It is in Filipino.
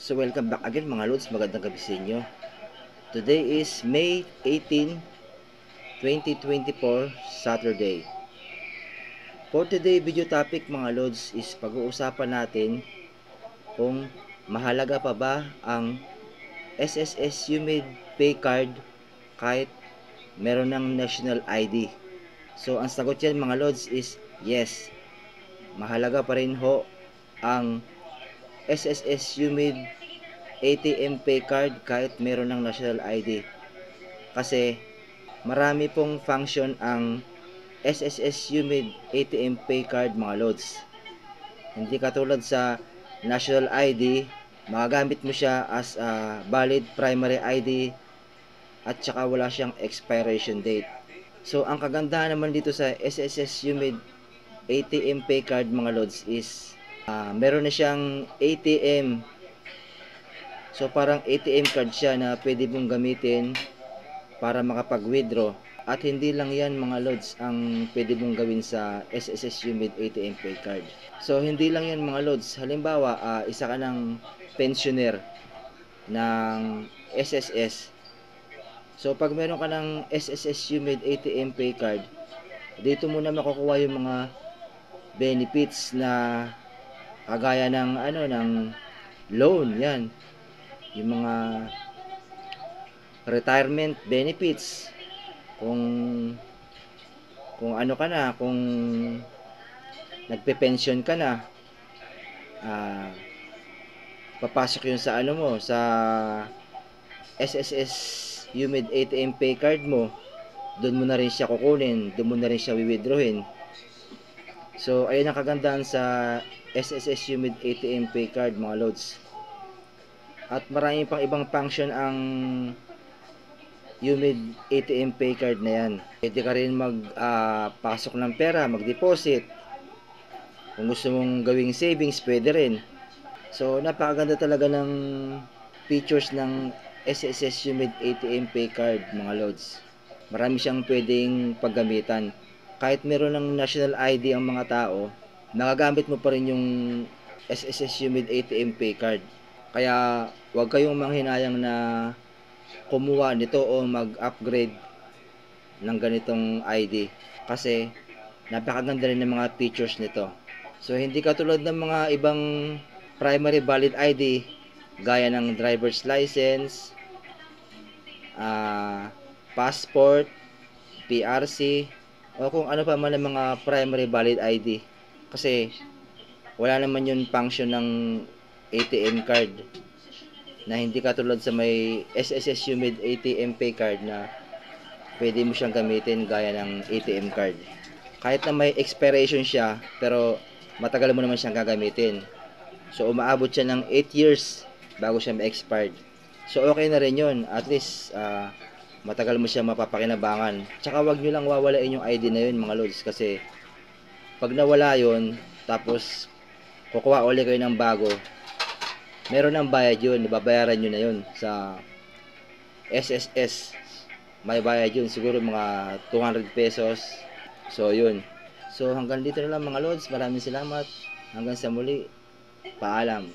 So welcome back again mga Lods, magandang gabi sa inyo. Today is May 18, 2024, Saturday. For today video topic mga Lods is pag-uusapan natin kung mahalaga pa ba ang SSS Humid Pay Card kahit meron ng National ID. So ang sagot yan mga Lods is yes. Mahalaga pa rin ho ang SSS Humid ATM Pay Card kahit meron ng National ID. Kasi marami pong function ang SSS Humid ATM Pay Card mga Lods. Hindi katulad sa National ID, magagamit mo siya as a valid primary ID at saka wala siyang expiration date. So ang kagandahan naman dito sa SSS Humid ATM Pay Card mga Lods is meron na siyang ATM. So parang ATM card siya na pwede mong gamitin para makapag-withdraw. At hindi lang yan mga Lods ang pwede mong gawin sa SSS Humid ATM Pay Card. So hindi lang yan mga Lods. Halimbawa, isa ka ng pensioner ng SSS. So pag meron ka ng SSS Humid ATM Pay Card, dito muna makukuha yung mga benefits na kagaya ng ng loan, yan. Yung mga retirement benefits, kung ano ka na, kung nagpe-pension ka na, papasok yun sa mo, sa SSS Humid ATM Pay Card mo. Doon mo na rin siya kukunin, doon mo na rin siya withdrawin. So ayun ang kagandahan sa SSS Humid ATM Pay Card mga Lods. At marami pang ibang function ang Humid ATM Pay Card na yan. Pwede ka rin magpasok ng pera, mag-deposit. Kung gusto mong gawing savings, pwede rin. So napakaganda talaga ng features ng SSS Humid ATM Pay Card mga Lods. Marami siyang pwedeng paggamitan. Kahit meron ng National ID ang mga tao, nagagamit mo pa rin yung SSS Humid ATM Pay Card. Kaya huwag kayong manghinayang na kumuha nito o mag-upgrade ng ganitong ID. Kasi napakaganda rin ng mga features nito. So hindi katulad ng mga ibang primary valid ID gaya ng driver's license, passport, PRC, o kung ano pa man ang mga primary valid ID. Kasi wala naman yung function ng ATM card na hindi katulad sa may SSS Humid ATM Pay Card na pwede mo siyang gamitin gaya ng ATM card. Kahit na may expiration siya, pero matagal mo naman siyang gagamitin. So umaabot siya ng 8 years bago siya ma-expired. So okay na rin yun. At least matagal mo siya mapapakinabangan. Tsaka wag nyo lang wawalain yung ID na yun mga Lods. Kasi pag nawala yun, tapos kukuha ulit kayo ng bago, meron ng bayad yun, babayaran nyo na yun sa SSS. May bayad yun, siguro mga 200 pesos. So yun. So hanggang dito na lang mga Lods, maraming salamat. Hanggang sa muli, paalam.